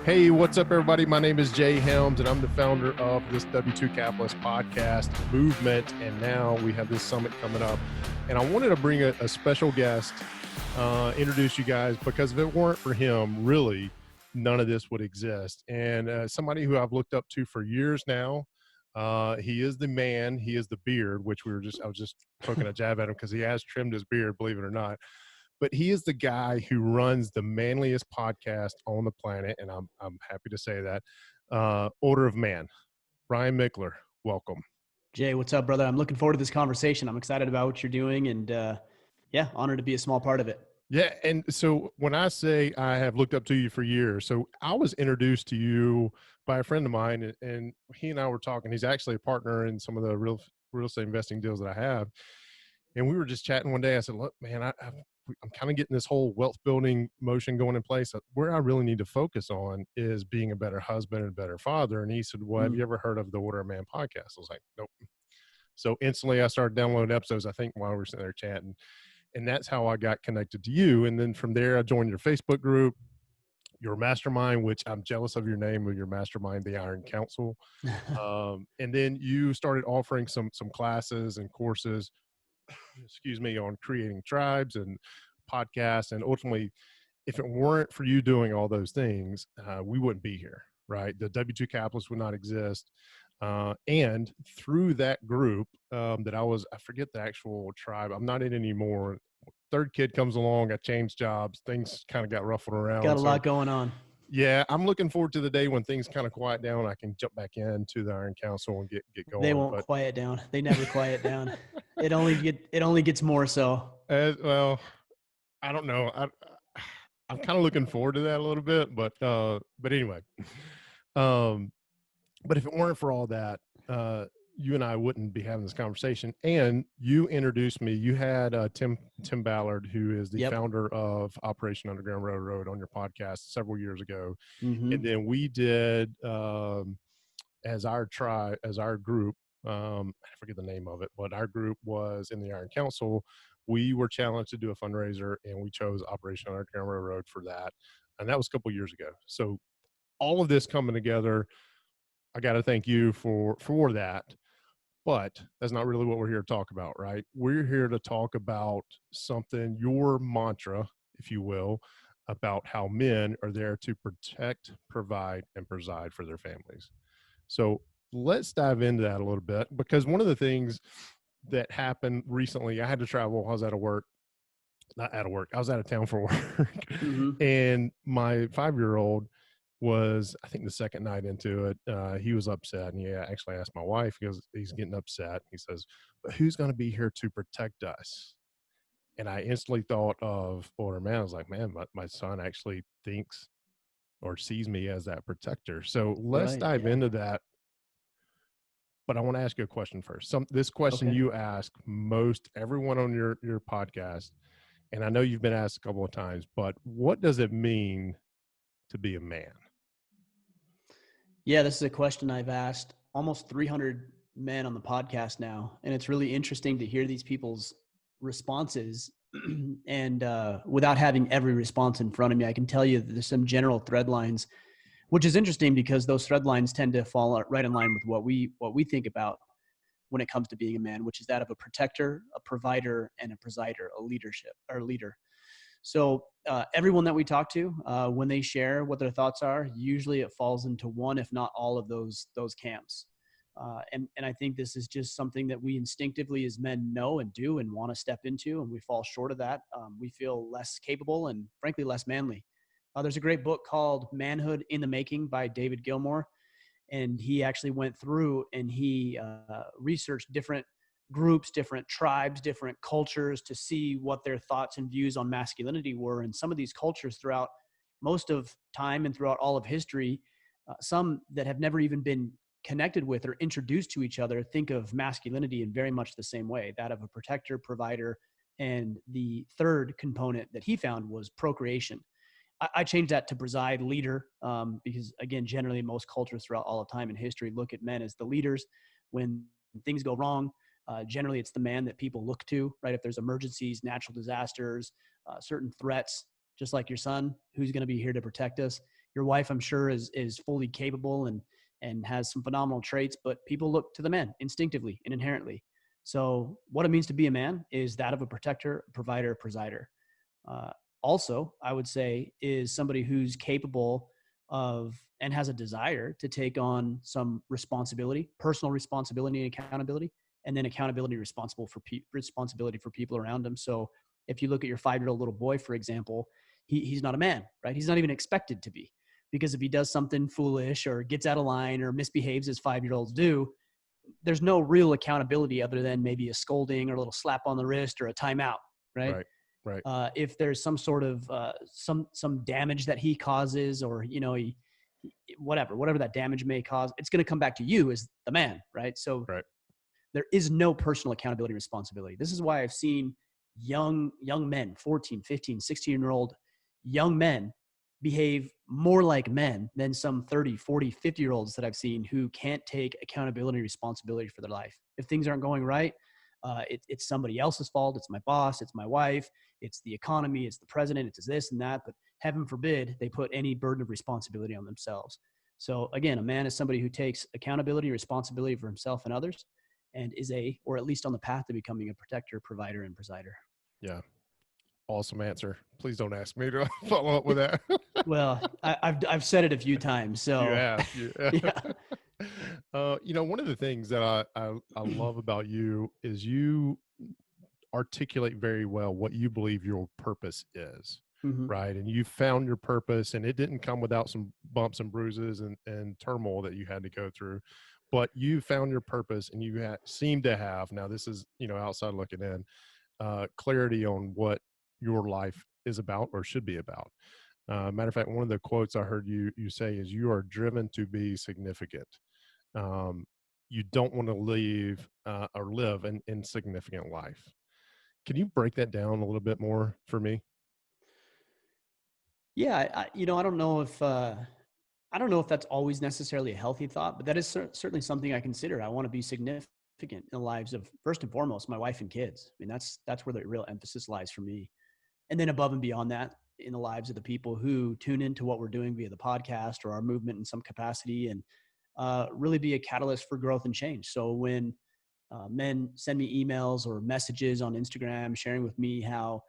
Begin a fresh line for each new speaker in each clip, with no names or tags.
Hey, what's up, everybody? My name is Jay Helms, and I'm the founder of this W2 Capitalist podcast movement. And now we have this summit coming up. And I wanted to bring a special guest, introduce you guys, because if it weren't for him, really, none of this would exist. And somebody who I've looked up to for years now. He is the man. He is the beard, which I was just poking a jab at him because he has trimmed his beard, believe it or not. But he is the guy who runs the manliest podcast on the planet, and I'm happy to say that. Order of Man, Brian Michler, welcome.
Jay, what's up, brother? I'm looking forward to this conversation. I'm excited about what you're doing, and honored to be a small part of it.
Yeah, and so when I say I have looked up to you for years, so I was introduced to you by a friend of mine, and he and I were talking. He's actually a partner in some of the real estate investing deals that I have. And we were just chatting one day. I said, look, man, I'm kind of getting this whole wealth building motion going in place. Where I really need to focus on is being a better husband and a better father. And he said, well, have you ever heard of the Order of Man podcast? I was like, nope. So instantly I started downloading episodes, I think, while we were sitting there chatting. And that's how I got connected to you. And then from there, I joined your Facebook group, your mastermind, which I'm jealous of your name, of your mastermind, the Iron Council. And then you started offering some classes and courses, on creating tribes and podcasts. And ultimately, if it weren't for you doing all those things, we wouldn't be here, right? The W2 Capitalists would not exist. And through that group I forget the actual tribe. I'm not in anymore. Third kid comes along. I changed jobs. Things kind of got ruffled around.
Got a lot going on.
Yeah, I'm looking forward to the day when things kind of quiet down. I can jump back into the Iron Council and get going.
They won't quiet down. They never quiet down. It only gets more so.
Well, I don't know. I'm kind of looking forward to that a little bit, but anyway. But if it weren't for all that, you and I wouldn't be having this conversation. And you introduced me. You had Tim Ballard, who is the founder of Operation Underground Railroad, on your podcast several years ago. Mm-hmm. And then we did as our group. I forget the name of it, but our group was in the Iron Council. We were challenged to do a fundraiser, and we chose Operation Underground Railroad for that. And that was a couple of years ago. So all of this coming together, I got to thank you for that. But that's not really what we're here to talk about, right? We're here to talk about something, your mantra, if you will, about how men are there to protect, provide, and preside for their families. So let's dive into that a little bit, because one of the things that happened recently, I had to travel. I was I was out of town for work. Mm-hmm. And my 5-year-old was, I think, the second night into it, he was upset. And actually asked my wife, because he's getting upset. He says, but who's going to be here to protect us? And I instantly thought of Order Man. I was like, man, my son actually thinks or sees me as that protector. So let's dive into that. But I want to ask you a question first. This question you ask most everyone on your podcast, and I know you've been asked a couple of times, but what does it mean to be a man?
Yeah, this is a question I've asked almost 300 men on the podcast now, and it's really interesting to hear these people's responses. And without having every response in front of me, I can tell you that there's some general thread lines, which is interesting because those thread lines tend to fall right in line with what we think about when it comes to being a man, which is that of a protector, a provider, and a presider, a leader. So everyone that we talk to, when they share what their thoughts are, usually it falls into one, if not all, of those camps. And I think this is just something that we instinctively as men know and do and want to step into, and we fall short of that. We feel less capable and, frankly, less manly. There's a great book called Manhood in the Making by David Gilmour, and he actually went through and he researched different groups, different tribes, different cultures to see what their thoughts and views on masculinity were. And some of these cultures throughout most of time and throughout all of history, some that have never even been connected with or introduced to each other, think of masculinity in very much the same way, that of a protector, provider, and the third component that he found was procreation. I changed that to preside, leader, because, again, generally most cultures throughout all of time in history look at men as the leaders. When things go wrong, generally it's the man that people look to, right? If there's emergencies, natural disasters, certain threats, just like your son, who's going to be here to protect us. Your wife, I'm sure, is fully capable and has some phenomenal traits, but people look to the man instinctively and inherently. So what it means to be a man is that of a protector, provider, presider. Uh, Also, I would say, is somebody who's capable of and has a desire to take on some responsibility, personal responsibility and accountability, and then accountability responsibility for people around him. So if you look at your 5-year-old little boy, for example, he's not a man, right? He's not even expected to be, because if he does something foolish or gets out of line or misbehaves as 5-year-olds do, there's no real accountability other than maybe a scolding or a little slap on the wrist or a timeout, right?
Right. Right.
If there's some sort of some damage that he causes, or whatever that damage may cause, it's going to come back to you as the man, right? So
Right.
there is no personal accountability responsibility. This is why I've seen young men, 14, 15, 16-year-old young men behave more like men than some 30, 40, 50-year-olds that I've seen who can't take accountability and responsibility for their life. If things aren't going right, it's somebody else's fault. It's my boss. It's my wife. It's the economy. It's the president. It's this and that. But heaven forbid they put any burden of responsibility on themselves. So again, a man is somebody who takes accountability, responsibility for himself and others, and is or at least on the path to becoming a protector, provider, and presider.
Yeah. Awesome answer. Please don't ask me to follow up with that.
Well, I've said it a few times,
You
so
have.
yeah.
One of the things that I love about you is you articulate very well what you believe your purpose is,
Mm-hmm.
right? And you found your purpose, and it didn't come without some bumps and bruises and turmoil that you had to go through, but you found your purpose, and you seem to have, now this is, outside looking in, clarity on what your life is about or should be about. Matter of fact, one of the quotes I heard you say is, "You are driven to be significant. Um, you don't want to leave or live an insignificant life." Can you break that down a little bit more for me?
Yeah, I don't know if that's always necessarily a healthy thought, but that is certainly something I consider. I want to be significant in the lives of, first and foremost, my wife and kids. I mean, that's where the real emphasis lies for me. And then above and beyond that, in the lives of the people who tune into what we're doing via the podcast or our movement in some capacity, and really be a catalyst for growth and change. So when men send me emails or messages on Instagram sharing with me how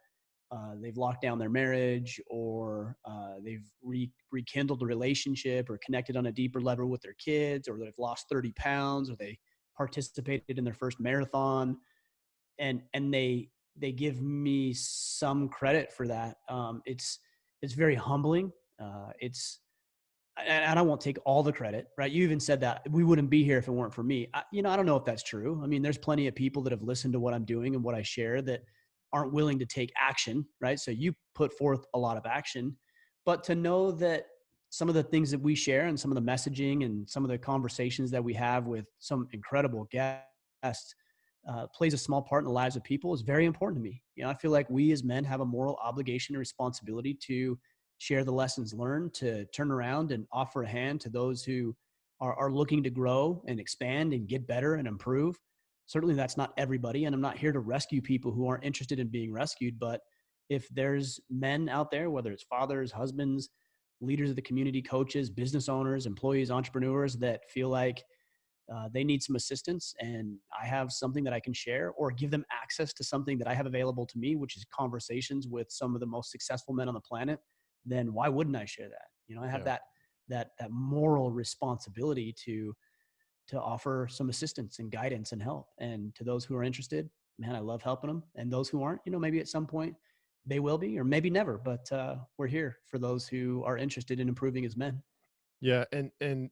they've locked down their marriage, or they've rekindled a relationship or connected on a deeper level with their kids, or they've lost 30 pounds, or they participated in their first marathon, and they give me some credit for that. It's very humbling. And I won't take all the credit, right? You even said that we wouldn't be here if it weren't for me. I don't know if that's true. I mean, there's plenty of people that have listened to what I'm doing and what I share that aren't willing to take action, right? So you put forth a lot of action, but to know that some of the things that we share and some of the messaging and some of the conversations that we have with some incredible guests plays a small part in the lives of people is very important to me. I feel like we as men have a moral obligation and responsibility to share the lessons learned, to turn around and offer a hand to those who are looking to grow and expand and get better and improve. Certainly that's not everybody, and I'm not here to rescue people who aren't interested in being rescued. But if there's men out there, whether it's fathers, husbands, leaders of the community, coaches, business owners, employees, entrepreneurs, that feel like they need some assistance and I have something that I can share, or give them access to something that I have available to me, which is conversations with some of the most successful men on the planet, then why wouldn't I share that? I have
Yeah.
that moral responsibility to offer some assistance and guidance and help. And to those who are interested, man, I love helping them. And those who aren't, maybe at some point they will be, or maybe never, but we're here for those who are interested in improving as men.
Yeah. And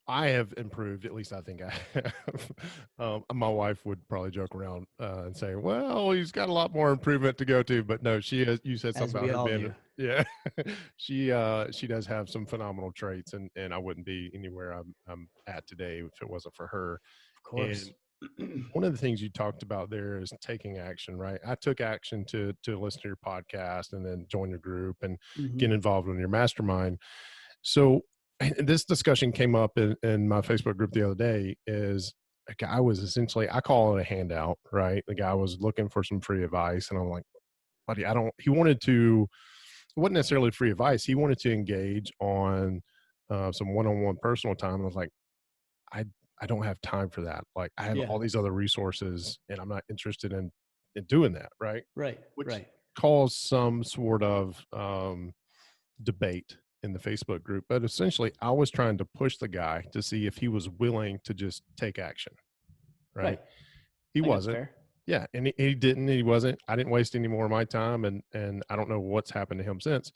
I have improved, at least I think I have. My wife would probably joke around and say, "Well, he's got a lot more improvement to go to." But no, she has. You said
As
something about
we
her
all
being,
do.
yeah. She does have some phenomenal traits, and I wouldn't be anywhere I'm at today if it wasn't for her.
Of course.
And one of the things you talked about there is taking action, right? I took action to listen to your podcast and then join your group and
Mm-hmm.
get involved in your mastermind. So and this discussion came up in my Facebook group the other day. Is a guy was essentially, I call it a handout, right? The guy was looking for some free advice, and I'm like, buddy, he wanted to, it wasn't necessarily free advice. He wanted to engage on some one-on-one personal time. And I was like, I, I don't have time for that. Like I have
Yeah.
all these other resources and I'm not interested in doing that. Right.
Right.
Which
Right.
caused some sort of debate in the Facebook group. But essentially I was trying to push the guy to see if he was willing to just take action. Right.
Right.
He
I think that's
wasn't.
fair.
Yeah. And he didn't, he wasn't. I didn't waste any more of my time. And I don't know what's happened to him since.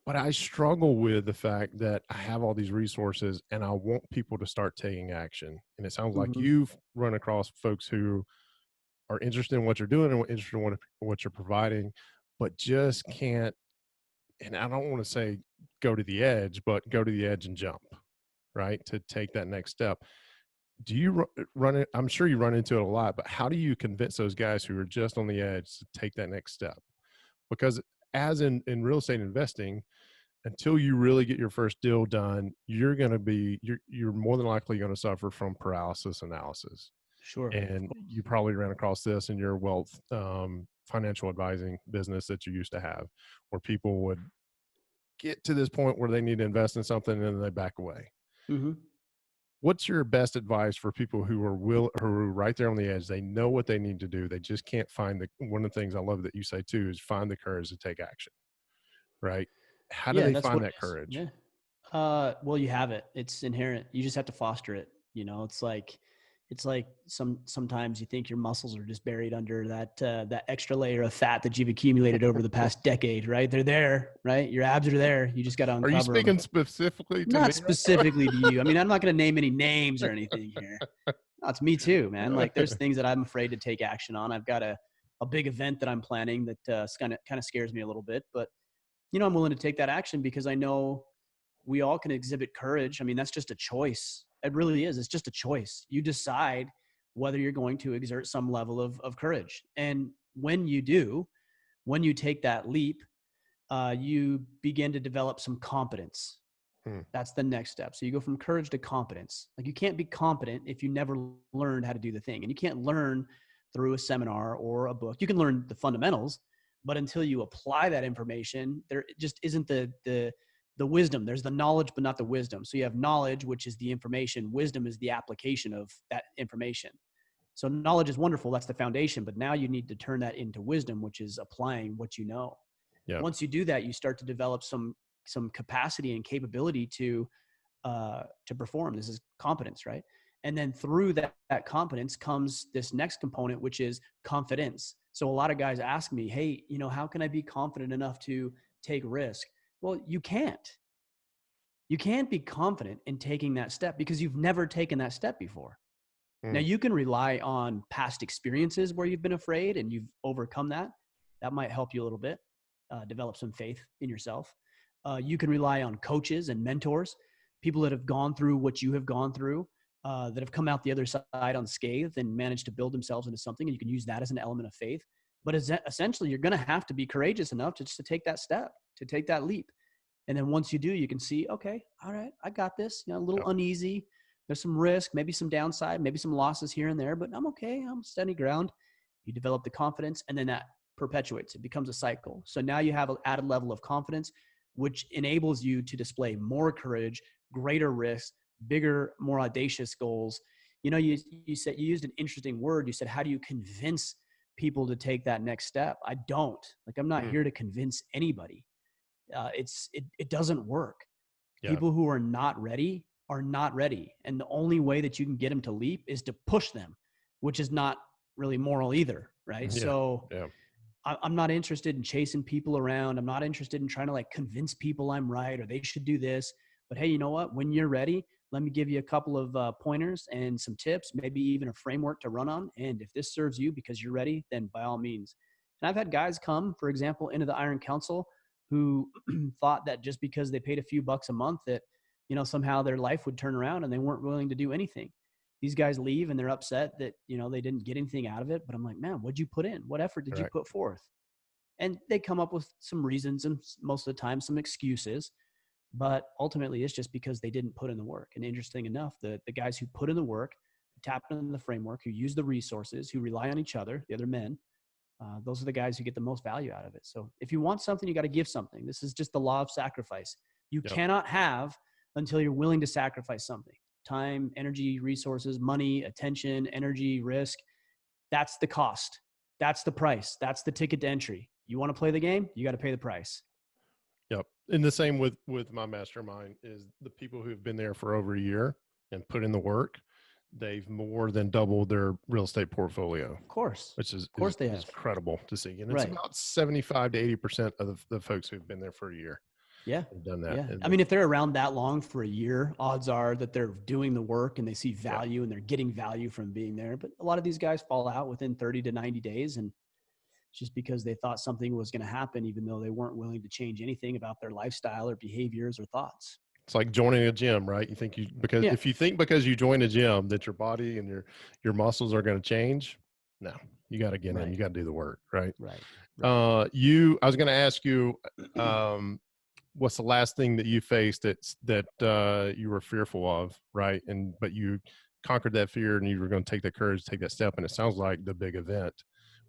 But I struggle with the fact that I have all these resources and I want people to start taking action. And it sounds like
Mm-hmm.
you've run across folks who are interested in what you're doing and interested in what you're providing, but just can't. And I don't want to say go to the edge, but go to the edge and jump, right? To take that next step. Do you run it? I'm sure you run into it a lot, but how do you convince those guys who are just on the edge to take that next step? Because as in real estate investing, until you really get your first deal done, you're going to be, you're more than likely going to suffer from paralysis analysis.
Sure.
And you probably ran across this in your wealth financial advising business that you used to have, where people would get to this point where they need to invest in something and then they back away.
Mm-hmm.
What's your best advice for people who are who are right there on the edge? They know what they need to do. They just can't find one of the things I love that you say too is find the courage to take action, right? How do
Yeah,
they
that's
find
what it
that
is.
courage?
Yeah. Well, you have it. It's inherent. You just have to foster it. You know, it's like sometimes you think your muscles are just buried under that extra layer of fat that you've accumulated over the past decade, right? They're there, right? Your abs are there. You just got to
Are you
uncover them.
speaking specifically to me
Not
right now?
specifically to you. I mean, I'm not going to name any names or anything here. No, it's me too, man. Like there's things that I'm afraid to take action on. I've got a big event that I'm planning that kind of scares me a little bit, but I'm willing to take that action because I know we all can exhibit courage. I mean, that's just a choice. It really is. It's just a choice. You decide whether you're going to exert some level of courage. And when you do, when you take that leap, you begin to develop some competence.
Hmm.
That's the next step. So you go from courage to competence. Like you can't be competent if you never learned how to do the thing. And you can't learn through a seminar or a book. You can learn the fundamentals, but until you apply that information, there just isn't the wisdom. There's the knowledge, but not the wisdom. So you have knowledge, which is the information. Wisdom is the application of that information. So knowledge is wonderful. That's the foundation. But now you need to turn that into wisdom, which is applying what you know.
Yeah.
Once you do that, you start to develop some capacity and capability to perform. This is competence, right? And then through that competence comes this next component, which is confidence. So a lot of guys ask me, hey, how can I be confident enough to take risk? Well, you can't. You can't be confident in taking that step because you've never taken that step before. Now, you can rely on past experiences where you've been afraid and you've overcome that. That might help you a little bit, develop some faith in yourself. You can rely on coaches and mentors, people that have gone through what you have gone through, that have come out the other side unscathed and managed to build themselves into something. And you can use that as an element of faith. But essentially, you're going to have to be courageous enough to take that step, to take that leap. And then once you do, you can see, okay, all right, I got this. A little uneasy. There's some risk, maybe some downside, maybe some losses here and there, but I'm okay. I'm steady ground. You develop the confidence, and then that perpetuates. It becomes a cycle. So now you have an added level of confidence, which enables you to display more courage, greater risk, bigger, more audacious goals. You said, you used an interesting word. You said, how do you convince people to take that next step? I don't. Like, I'm not here to convince anybody. It doesn't work.
Yeah.
People who are not ready are not ready. And the only way that you can get them to leap is to push them, which is not really moral either. Right.
Yeah.
So
Yeah.
I'm not interested in chasing people around. I'm not interested in trying to convince people I'm right or they should do this. But hey, you know what? When you're ready, let me give you a couple of pointers and some tips, maybe even a framework to run on. And if this serves you because you're ready, then by all means. And I've had guys come, for example, into the Iron Council who thought that just because they paid a few bucks a month that, somehow their life would turn around, and they weren't willing to do anything. These guys leave and they're upset that, they didn't get anything out of it. But I'm like, man, what'd you put in? What effort did you put forth? And they come up with some reasons and most of the time some excuses. But ultimately, it's just because they didn't put in the work. And interesting enough, the guys who put in the work, who tap into the framework, who use the resources, who rely on each other, the other men, those are the guys who get the most value out of it. So if you want something, you got to give something. This is just the law of sacrifice. You
Yep.
cannot have until you're willing to sacrifice something: time, energy, resources, money, attention, energy, risk. That's the cost. That's the price. That's the ticket to entry. You want to play the game, you got to pay the price.
Yep. And the same with my mastermind is the people who've been there for over a year and put in the work. They've more than doubled their real estate portfolio,
Of course.
which is
Of course they have.
incredible to see. And it's
Right.
about 75 to 80% of the folks who've been there for a year.
Yeah.
Have done that.
Yeah.
And
I mean, if they're around that long for a year, odds are that they're doing the work and they see value and they're getting value from being there. But a lot of these guys fall out within 30 to 90 days. And just because they thought something was going to happen, even though they weren't willing to change anything about their lifestyle or behaviors or thoughts.
it's like joining a gym, right? You think if you think because you join a gym that your body and your muscles are going to change, no, you got to get in, you got to do the work, right?
Right.
I was going to ask you, what's the last thing that you faced that you were fearful of, right? But you conquered that fear and you were going to take that courage, take that step. And it sounds like the big event,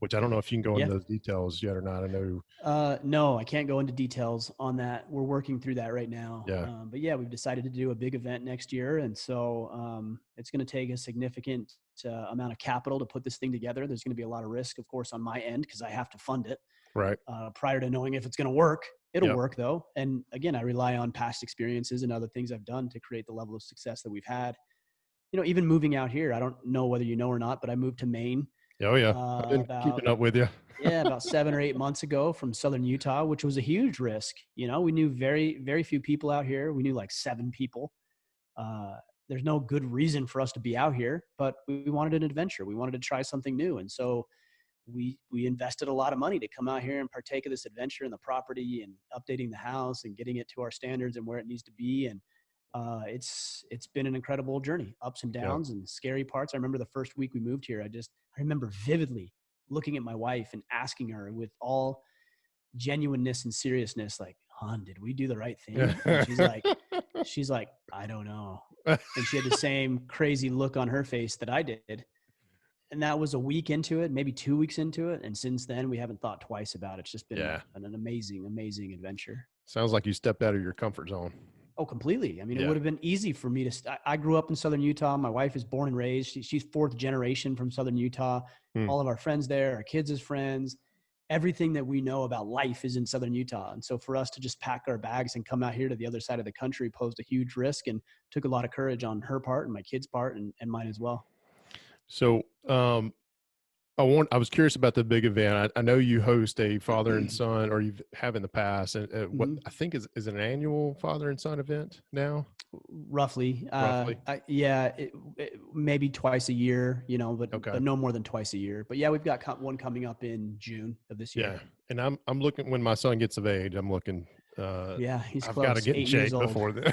which I don't know if you can go into those details yet or not. I know.
No, I can't go into details on that. We're working through that right now.
Yeah.
But yeah, we've decided to do a big event next year. And so it's going to take a significant amount of capital to put this thing together. There's going to be a lot of risk, of course, on my end, because I have to fund it.
Right.
Prior to knowing if it's going to work. It'll work though. And again, I rely on past experiences and other things I've done to create the level of success that we've had. You know, even moving out here, I don't know whether you know or not, but I moved to Maine.
Oh yeah. I've been keeping up with you.
About 7 or 8 months ago from Southern Utah, which was a huge risk. You know, we knew very, very few people out here. We knew like 7 people. There's no good reason for us to be out here, but we wanted an adventure. We wanted to try something new. And so we invested a lot of money to come out here and partake of this adventure in the property and updating the house and getting it to our standards and where it needs to be. And it's been an incredible journey, ups and downs and scary parts. I remember the first week we moved here, I remember vividly looking at my wife and asking her with all genuineness and seriousness, like, "Hon, did we do the right thing?" And she's like, "I don't know." And she had the same crazy look on her face that I did. And that was a week into it, maybe 2 weeks into it. And since then, we haven't thought twice about it. It's just been an amazing, amazing adventure.
Sounds like you stepped out of your comfort zone.
Oh, completely. I mean, it would have been easy for me to I grew up in Southern Utah. My wife is born and raised. She's 4th generation from Southern Utah. All of our friends there, our kids' friends, everything that we know about life is in Southern Utah. And so for us to just pack our bags and come out here to the other side of the country posed a huge risk and took a lot of courage on her part and my kids' part and mine as well.
So, I was curious about the big event. I know you host a father and son, or you have in the past, and what I think is it an annual father and son event now?
Roughly. Maybe twice a year, you know, but no more than twice a year. But yeah, we've got one coming up in June of this year.
Yeah, and I'm looking when my son gets of age. I'm looking.
He's
I've
close.
got to get in shape before then.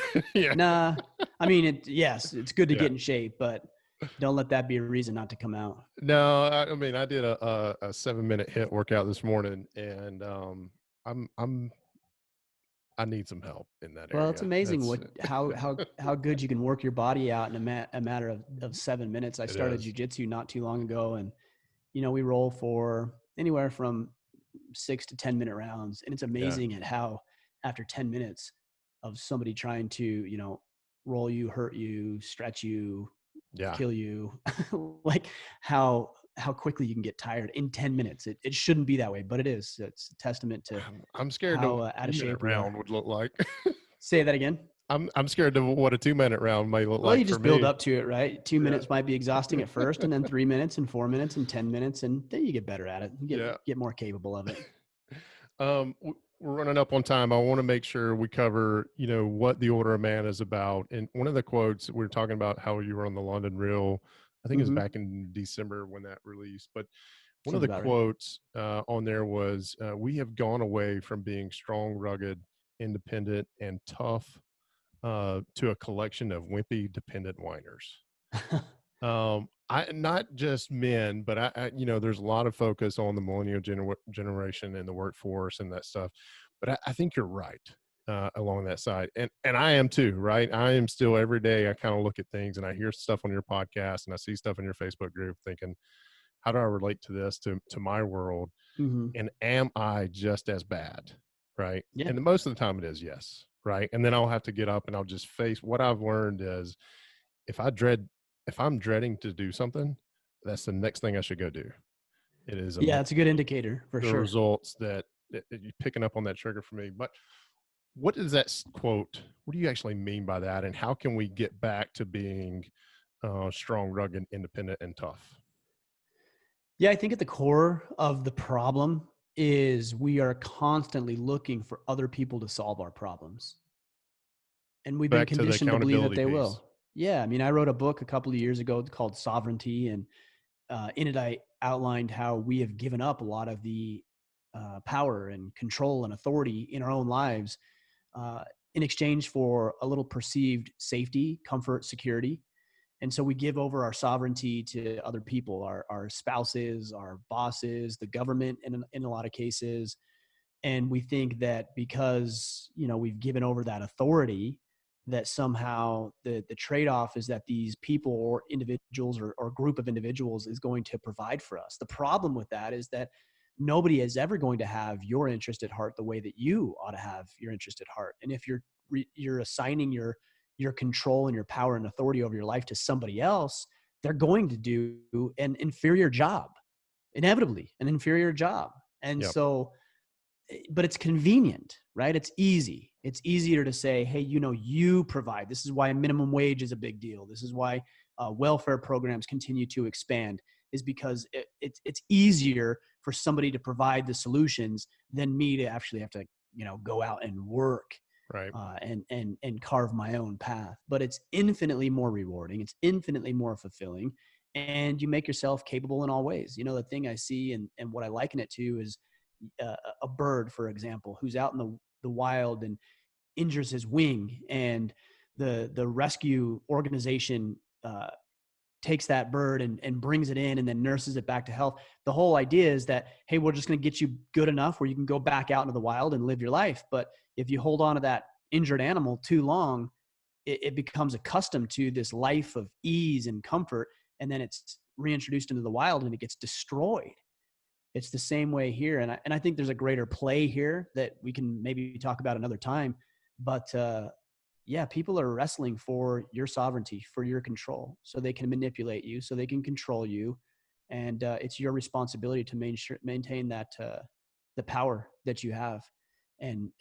Nah, I mean, it's good to get in shape, but don't let that be a reason not to come out.
No, I mean, I did a 7-minute HIIT workout this morning, and I need some help in that area.
Well, it's amazing how good you can work your body out in a matter of 7 minutes. I started jujitsu not too long ago, and you know, we roll for anywhere from 6 to 10 minute rounds, and it's amazing at how after 10 minutes of somebody trying to, you know, roll you, hurt you, stretch you, kill you, like how quickly you can get tired in 10 minutes. It shouldn't be that way, but it is. It's a testament to
I'm scared
how
to
out of shape
round would look like.
Say that again.
I'm scared to what a 2-minute round may look like.
Well, you just build up to it, right? 2 minutes might be exhausting at first, and then 3 minutes and 4 minutes and 10 minutes, and then you get better at it. You get more capable of it.
We're running up on time. I want to make sure we cover, you know, what the Order of Man is about. And one of the quotes, we were talking about how you were on the London Reel. I think it was back in December when that released. But one of the quotes on there was, "We have gone away from being strong, rugged, independent, and tough to a collection of wimpy, dependent whiners." Not just men, but I you know, there's a lot of focus on the millennial generation and the workforce and that stuff. But I think you're right along that side. And I am too, right? I am still every day. I kind of look at things and I hear stuff on your podcast and I see stuff in your Facebook group thinking, how do I relate to this to my world?
Hmm.
And am I just as bad? Right.
Yeah.
And most of the time it is yes. Right. And then I'll have to get up and I'll just face what I've learned is if I dread, if I'm dreading to do something, that's the next thing I should go do. It is
Yeah, it's a good indicator for
the
sure.
results that you're picking up on that trigger for me. But what is that quote? What do you actually mean by that? And how can we get back to being strong, rugged, independent, and tough?
Yeah, I think at the core of the problem is we are constantly looking for other people to solve our problems. And we've been
Back to the
conditioned to believe that
accountability
they
piece.
will. Yeah. I mean, I wrote a book a couple of years ago called Sovereignty. And in it, I outlined how we have given up a lot of the power and control and authority in our own lives uh, in exchange for a little perceived safety, comfort, security. And so we give over our sovereignty to other people, our spouses, our bosses, the government in a lot of cases. And we think that because, we've given over that authority, that somehow the trade-off is that these people or individuals or group of individuals is going to provide for us. The problem with that is that nobody is ever going to have your interest at heart the way that you ought to have your interest at heart. And if you're assigning your control and your power and authority over your life to somebody else, they're going to do an inferior job, inevitably an inferior job. And
Yep.
so, but it's convenient, right? It's easy. It's easier to say, hey, you provide. This is why minimum wage is a big deal. This is why welfare programs continue to expand, is because it's easier for somebody to provide the solutions than me to actually have to, go out and work
Right.
and carve my own path. But it's infinitely more rewarding. It's infinitely more fulfilling, and you make yourself capable in all ways. The thing I see and what I liken it to is a bird, for example, who's out in the wild and injures his wing, and the rescue organization takes that bird and brings it in and then nurses it back to health. The whole idea is that, hey, we're just going to get you good enough where you can go back out into the wild and live your life. But if you hold on to that injured animal too long, it becomes accustomed to this life of ease and comfort, and then it's reintroduced into the wild and it gets destroyed. It's the same way here. And I think there's a greater play here that we can maybe talk about another time. But yeah, people are wrestling for your sovereignty, for your control, so they can manipulate you, so they can control you. And it's your responsibility to maintain that the power that you have, and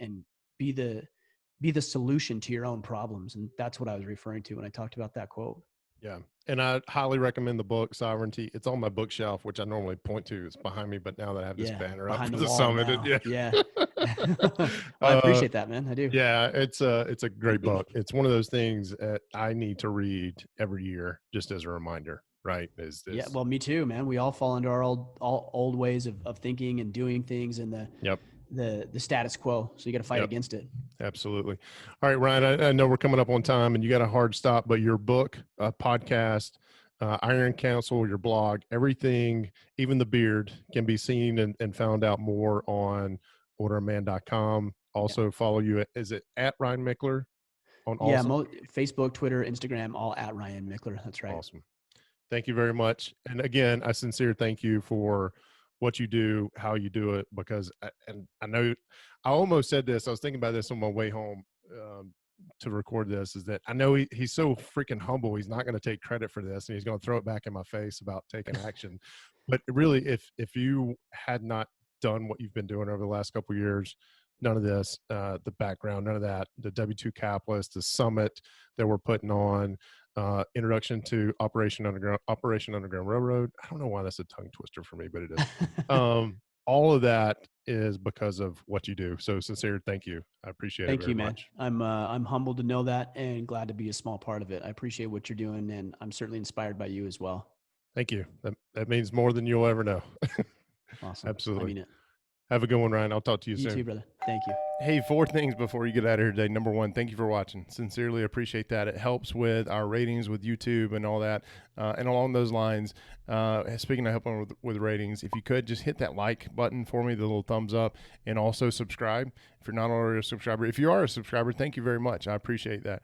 be the solution to your own problems. And that's what I was referring to when I talked about that quote.
Yeah. And I highly recommend the book Sovereignty. It's on my bookshelf, which I normally point to. It's behind me, but now that I have this
Yeah,
banner up
behind
for
the
the
wall
summit,
now.
yeah.
Yeah. Well, I
uh,
appreciate that, man. I do.
yeah, it's a great book. It's one of those things that I need to read every year, just as a reminder. Right? Is
Yeah,
this?
well, me too, man. We all fall into our old ways of thinking and doing things, and
Yep.
the status quo. So you got to fight
Yep.
against it.
Absolutely. All right, Ryan, I know we're coming up on time and you got a hard stop, but your book, podcast, Iron Council, your blog, everything, even the beard, can be seen and found out more on orderman.com.
Yeah,
Also follow you is it at Ryan Michler on all
yeah.
social
Facebook, Twitter, Instagram, all at Ryan Michler. That's right.
Awesome. Thank you very much. And again, a sincere thank you for what you do, how you do it, because and I know I almost said this. I was thinking about this on my way home to record this. Is that I know he's so freaking humble. He's not going to take credit for this, and he's going to throw it back in my face about taking action. But really, if you had not done what you've been doing over the last couple of years, none of this, the background, none of that, the W2 capitalist, the summit that we're putting on, introduction to Operation Underground Railroad. I don't know why that's a tongue twister for me, but it is. All of that is because of what you do. So sincere, thank you. I appreciate it
Thank
very
you, man.
much.
I'm humbled to know that and glad to be a small part of it. I appreciate what you're doing, and I'm certainly inspired by you as well.
Thank you. That means more than you'll ever know.
Awesome. I
Absolutely.
mean it.
Have a good one, Ryan. I'll talk to you
You too,
soon.
brother. Thank you.
Hey, 4 things before you get out of here today. Number 1, thank you for watching. Sincerely appreciate that. It helps with our ratings with YouTube and all that. And along those lines, speaking of helping with ratings, if you could just hit that like button for me, the little thumbs up, and also subscribe if you're not already a subscriber. If you are a subscriber, thank you very much. I appreciate that.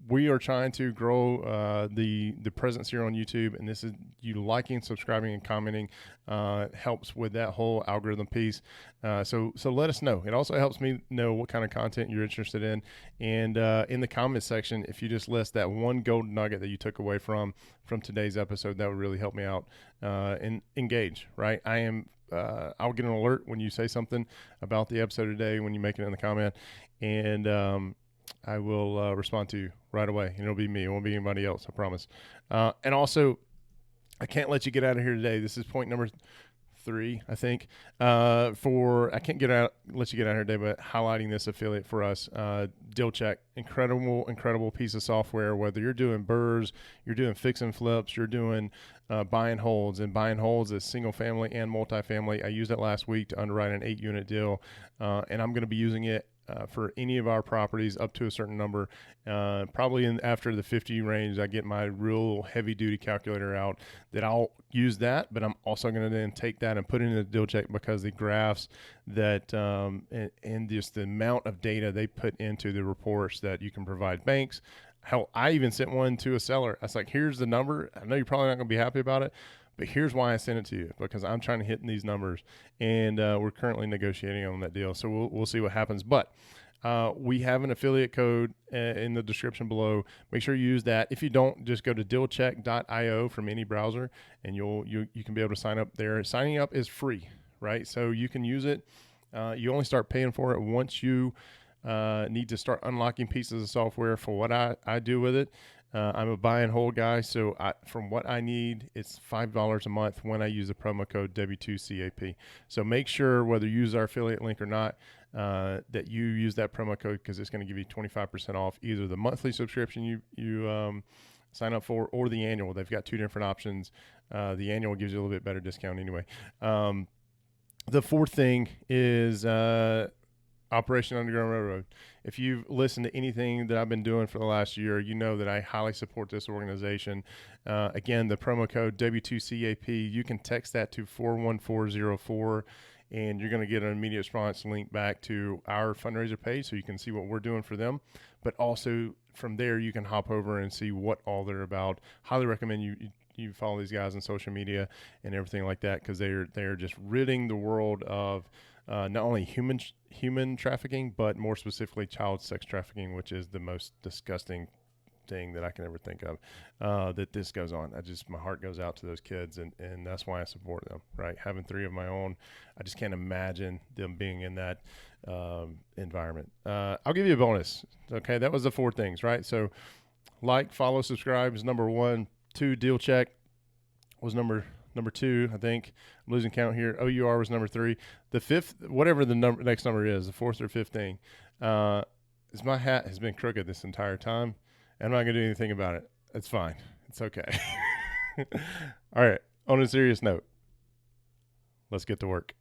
We are trying to grow the presence here on YouTube, and this is you liking, subscribing, and commenting helps with that whole algorithm piece. So let us know. It also helps me know what kind of content you're interested in. And in the comments section, if you just list that one gold nugget that you took away from today's episode, that would really help me out and engage, right? I'll get an alert when you say something about the episode today, when you make it in the comment, and I will respond to you right away. And it'll be me. It won't be anybody else, I promise. And also, I can't let you get out of here today. This is point number 3, I think. I can't let you get out here today, but highlighting this affiliate for us, Deal Check, incredible piece of software. Whether you're doing burrs, you're doing fix and flips, you're doing buy and holds, and buy and holds is single family and multifamily. I used it last week to underwrite an 8-unit deal, and I'm going to be using it for any of our properties up to a certain number. Probably after the 50 range, I get my real heavy duty calculator out that I'll use that, but I'm also going to then take that and put it in the Deal Check, because the graphs that and just the amount of data they put into the reports that you can provide banks. Hell, I even sent one to a seller. I was like, here's the number. I know you're probably not going to be happy about it, but here's why I sent it to you, because I'm trying to hit these numbers, and we're currently negotiating on that deal. So we'll see what happens. But we have an affiliate code in the description below. Make sure you use that. If you don't, just go to dealcheck.io from any browser, and you can be able to sign up there. Signing up is free, right? So you can use it. You only start paying for it once you need to start unlocking pieces of software. For what I do with it, I'm a buy and hold guy, so from what I need, it's $5 a month when I use the promo code W2CAP. So make sure, whether you use our affiliate link or not, that you use that promo code, because it's going to give you 25% off either the monthly subscription you sign up for, or the annual. They've got 2 different options. The annual gives you a little bit better discount anyway. The 4th thing is Operation Underground Railroad. If you've listened to anything that I've been doing for the last year, you know that I highly support this organization. Again, the promo code W2CAP, you can text that to 41404, and you're going to get an immediate response link back to our fundraiser page, so you can see what we're doing for them. But also from there, you can hop over and see what all they're about. Highly recommend you follow these guys on social media and everything like that, because they're just ridding the world of not only human trafficking, but more specifically child sex trafficking, which is the most disgusting thing that I can ever think of, that this goes on. My heart goes out to those kids, and that's why I support them, right? Having 3 of my own, I just can't imagine them being in that environment. I'll give you a bonus. Okay, that was the 4 things, right? So like, follow, subscribe is number 1. 2, Deal Check was number 2, I think. I'm losing count here. OUR was number 3. The 5th, whatever the next number is, the 4th or 5th thing, is my hat has been crooked this entire time, and I'm not going to do anything about it. It's fine. It's okay. All right. On a serious note, let's get to work.